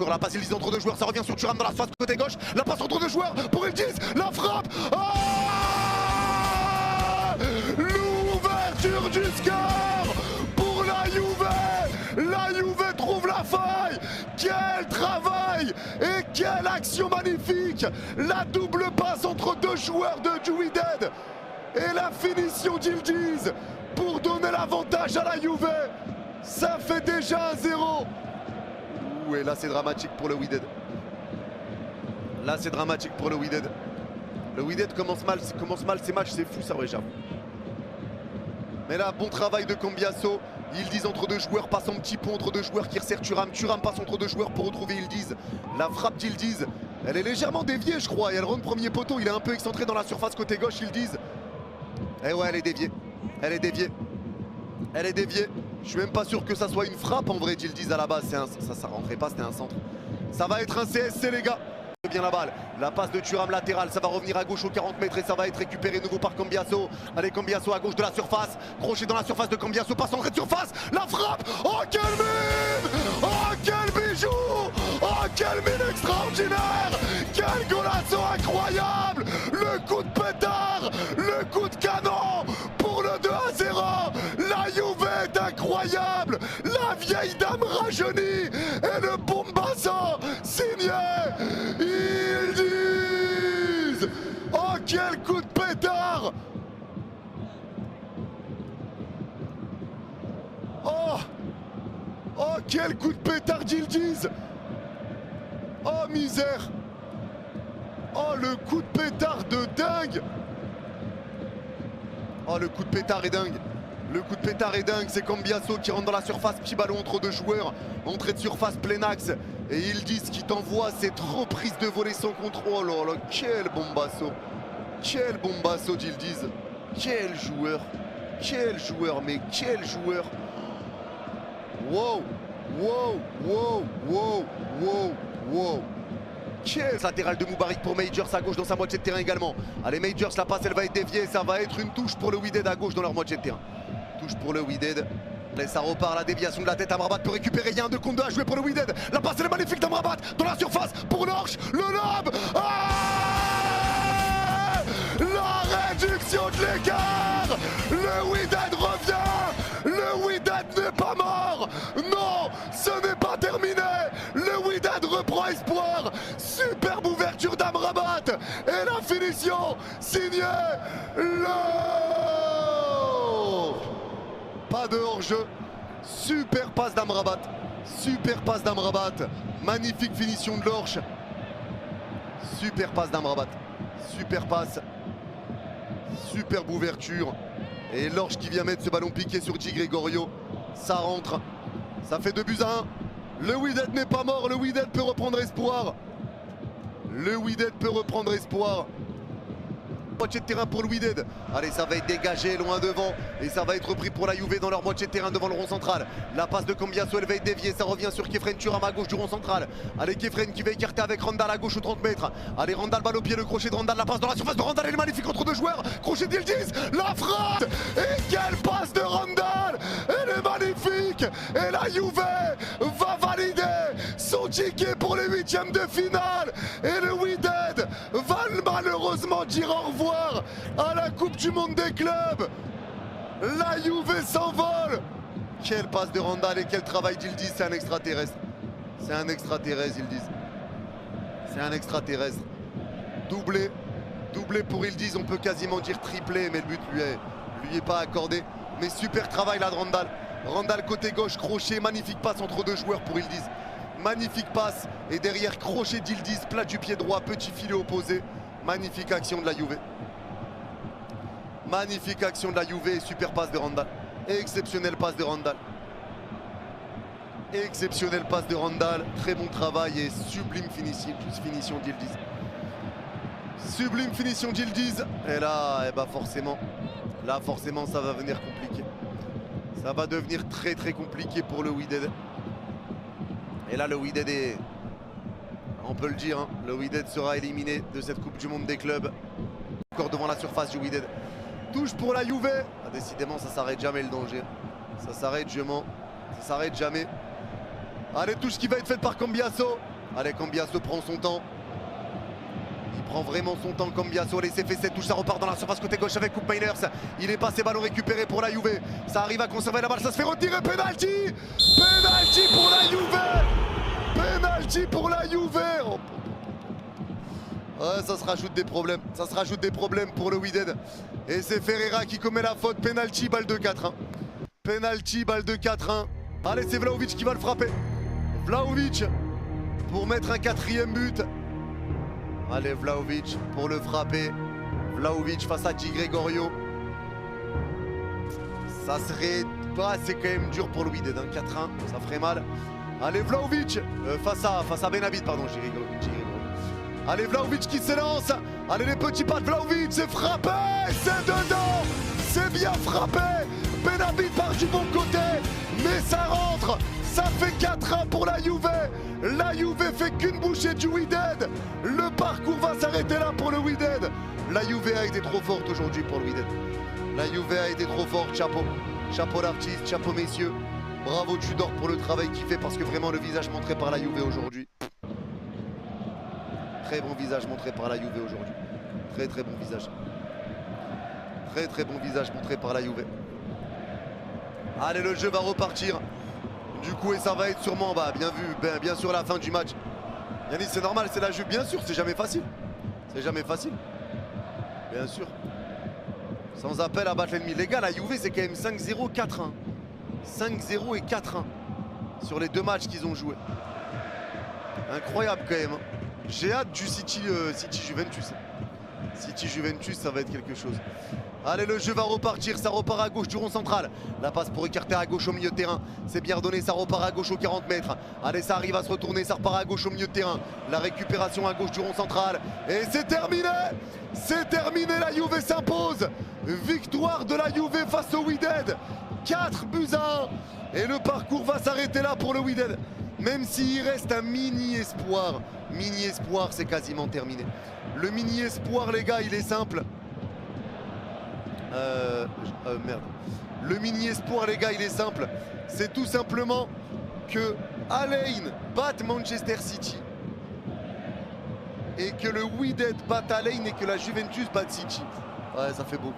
La passe Yildiz entre deux joueurs, ça revient sur Thuram dans la face côté gauche. La passe entre deux joueurs pour Yildiz, la frappe. L'ouverture du score pour la Juve. La Juve trouve la faille. Quel travail et quelle action magnifique. La double passe entre deux joueurs de Wydad et la finition d'Yildiz pour donner l'avantage à la Juve. Ça fait déjà 1-0. Et là c'est dramatique pour le Wydad. Là c'est dramatique pour le Wydad. Le Wydad commence mal ses matchs, c'est fou ça, ouais, j'avoue. Mais là, bon travail de Cambiasso. Yildiz entre deux joueurs, passe en petit pont entre deux joueurs qui resserrent Thuram. Thuram passe entre deux joueurs pour retrouver Yildiz. La frappe d'Yildiz, elle est légèrement déviée je crois. Et elle rentre premier poteau, il est un peu excentré dans la surface côté gauche Yildiz. Et ouais, elle est déviée. Elle est déviée. Elle est déviée. Je suis même pas sûr que ça soit une frappe en vrai d'Yildiz à la base. Ça rentrait pas, c'était un centre. Ça va être un CSC les gars. Bien la balle, la passe de Thuram latérale, ça va revenir à gauche aux 40 mètres et ça va être récupéré nouveau par Cambiasso. Allez Cambiasso à gauche de la surface, crochet dans la surface de Cambiasso, passe en entrée de surface, la frappe. Oh quel mine. Oh quel bijou. Oh quel mine extraordinaire. Quel golasso incroyable. Le coup de pétard, le coup de canon pour le 2-0. La Juve est incroyable. La vieille dame rajeunie et le bombasso signé Yildiz. Oh quel coup de pétard. Oh quel coup de pétard d'Yildiz. Oh misère. Oh le coup de pétard de dingue. Oh le coup de pétard est dingue. Le coup de pétard est dingue, c'est Cambiasso qui rentre dans la surface, petit ballon entre deux joueurs, entrée de surface plein axe. Et Yildiz qui t'envoie cette reprise de volée sans contrôle. Oh là, quel bombasso. Quel bombasso d'Yildiz. Quel joueur, mais quel joueur. Wow, wow, wow, wow, wow, wow. Quel latéral de Moubarik pour Majors à gauche dans sa moitié de terrain également. Allez Majors, la passe elle va être déviée, ça va être une touche pour le Wydad à gauche dans leur moitié de terrain. Touche pour le Wydad. Et ça repart, la déviation de la tête. Amrabat peut récupérer, il y a un 2 contre 2 à jouer pour le Wydad. La passe elle est magnifique d'Amrabat dans la surface pour Lorch, le lob. La réduction de l'écart. Le Wydad revient. Le Wydad n'est pas mort. Non, ce n'est pas terminé. Le Wydad reprend espoir. Superbe ouverture d'Amrabat. Et la finition signée pas de hors-jeu. Super passe d'Amrabat. Super passe d'Amrabat. Magnifique finition de Lorch. Super passe d'Amrabat. Super passe. Superbe ouverture. Et Lorch qui vient mettre ce ballon piqué sur Di Gregorio. Ça rentre. Ça fait 2-1. Le Wydad n'est pas mort. Le Wydad peut reprendre espoir. Le Wydad peut reprendre espoir. Moitié de terrain pour le Wydad. Allez, ça va être dégagé loin devant et ça va être repris pour la Juve dans leur moitié de terrain devant le rond central. La passe de Cambiasso, elle va être déviée, ça revient sur Khéphren Thuram à gauche du rond central. Allez, Khéphren qui va écarter avec Randall à gauche aux 30 mètres. Allez, Randall balle au pied, le crochet de Randall, la passe dans la surface de Randall, elle est magnifique entre deux joueurs. Crochet d'Yildiz, la frappe. Et quelle passe de Randall. Elle est magnifique. Et la Juve va valider son ticket pour les huitièmes de finale. Et le Wydad va malheureusement dire au revoir à la Coupe du Monde des clubs. La Juve s'envole. Quelle passe de Randall et quel travail d'Yildiz. C'est un extraterrestre. C'est un extraterrestre Yildiz. C'est un extraterrestre. Doublé. Doublé pour Yildiz, on peut quasiment dire triplé, mais le but lui est pas accordé. Mais super travail là de Randall. Randall côté gauche, crochet, magnifique passe entre deux joueurs pour Yildiz. Magnifique passe et derrière crochet d'Yildiz, plat du pied droit, petit filet opposé. Magnifique action de la Juve. Magnifique action de la Juve et super passe de Randall. Exceptionnelle passe de Randall. Exceptionnelle passe de Randall. Très bon travail et sublime finition d'Yildiz. Sublime finition d'Yildiz. Et là, eh ben forcément, ça va venir compliqué. Ça va devenir très très compliqué pour le Wydad. Et là, le Wydad est... On peut le dire, hein, le Wydad sera éliminé de cette Coupe du Monde des clubs. Encore devant la surface du Wydad. Touche pour la Juve. Ah, décidément, ça s'arrête jamais le danger. Ça s'arrête jamais. Allez, touche qui va être faite par Cambiasso. Allez, Cambiasso prend son temps. Il prend vraiment son temps, Cambiasso. Allez, c'est fait, cette touche, ça repart dans la surface côté gauche avec Coupe Miners. Il est passé, ballon récupéré pour la Juve. Ça arrive à conserver la balle, ça se fait retirer. Penalty. Penalty pour la Juve. Penalty pour la Juve. Oh. Ouais, ça se rajoute des problèmes. Ça se rajoute des problèmes pour le Wydad. Et c'est Ferreira qui commet la faute. Penalty, balle de 4-1. Penalty, balle de 4-1. Allez, c'est Vlahovic qui va le frapper. Vlahovic pour mettre un 4e but. Allez, Vlahovic pour le frapper. Vlahovic face à Di Gregorio. Ça serait... Ah, c'est quand même dur pour le Wydad, hein. 4-1, ça ferait mal. Allez, Vlahovic face à Benabid, pardon, Di Gregorio. Allez, Vlahovic qui s'élance. Allez, les petits pas de Vlahovic, c'est frappé. C'est dedans. C'est bien frappé. Benabid part du bon côté, mais ça rentre. Ça fait 4-1 pour la Juve. La Juve fait qu'une bouchée du Wydad. Le parcours va s'arrêter là pour le Wydad. La Juve a été trop forte aujourd'hui pour le Wydad. La Juve a été trop forte, chapeau. Chapeau l'artiste, chapeau messieurs. Bravo Tudor pour le travail qu'il fait, parce que vraiment le visage montré par la Juve aujourd'hui. Très bon visage montré par la Juve aujourd'hui. Très très bon visage. Très très bon visage montré par la Juve. Allez, le jeu va repartir. Du coup, et ça va être sûrement, bien vu, bien sûr, la fin du match. Yannis, c'est normal, c'est la Juve, bien sûr, c'est jamais facile. C'est jamais facile. Bien sûr. Sans appel à battre l'ennemi. Les gars, la Juve, c'est quand même 5-0, 4-1. 5-0 et 4-1 sur les 2 matchs qu'ils ont joués. Incroyable quand même. J'ai hâte du City Juventus. City Juventus, ça va être quelque chose. Allez, le jeu va repartir, ça repart à gauche du rond central. La passe pour écarter à gauche au milieu de terrain. C'est bien redonné, ça repart à gauche aux 40 mètres. Allez, ça arrive à se retourner, ça repart à gauche au milieu de terrain. La récupération à gauche du rond central. Et c'est terminé. C'est terminé, la Juve s'impose. Victoire de la Juve face au Wydad. 4 buts à 1. Et le parcours va s'arrêter là pour le Wydad. Même s'il reste un mini espoir. Mini espoir, c'est quasiment terminé. Le mini espoir, les gars, il est simple. Merde. Le mini espoir, les gars, il est simple. C'est tout simplement que Al Ain batte Manchester City et que le Wydad batte Al Ain et que la Juventus batte City. Ouais, ça fait beaucoup.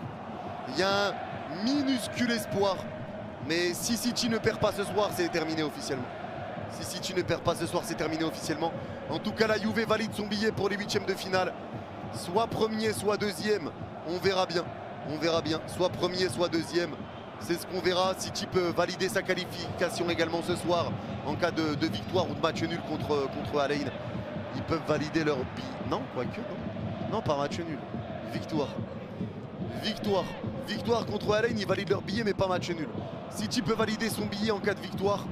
Il y a un minuscule espoir. Mais si City ne perd pas ce soir, c'est terminé officiellement. Si City ne perd pas ce soir, c'est terminé officiellement. En tout cas, la Juve valide son billet pour les 8e de finale. Soit premier, soit deuxième. On verra bien. On verra bien. Soit premier, soit deuxième. C'est ce qu'on verra. City peut valider sa qualification également ce soir. En cas de victoire ou de match nul contre Al Ain. Ils peuvent valider leur billet. Non, quoique, non. Non, pas match nul. Victoire. Victoire. Victoire contre Al Ain, ils valident leur billet, mais pas match nul. City peut valider son billet en cas de victoire.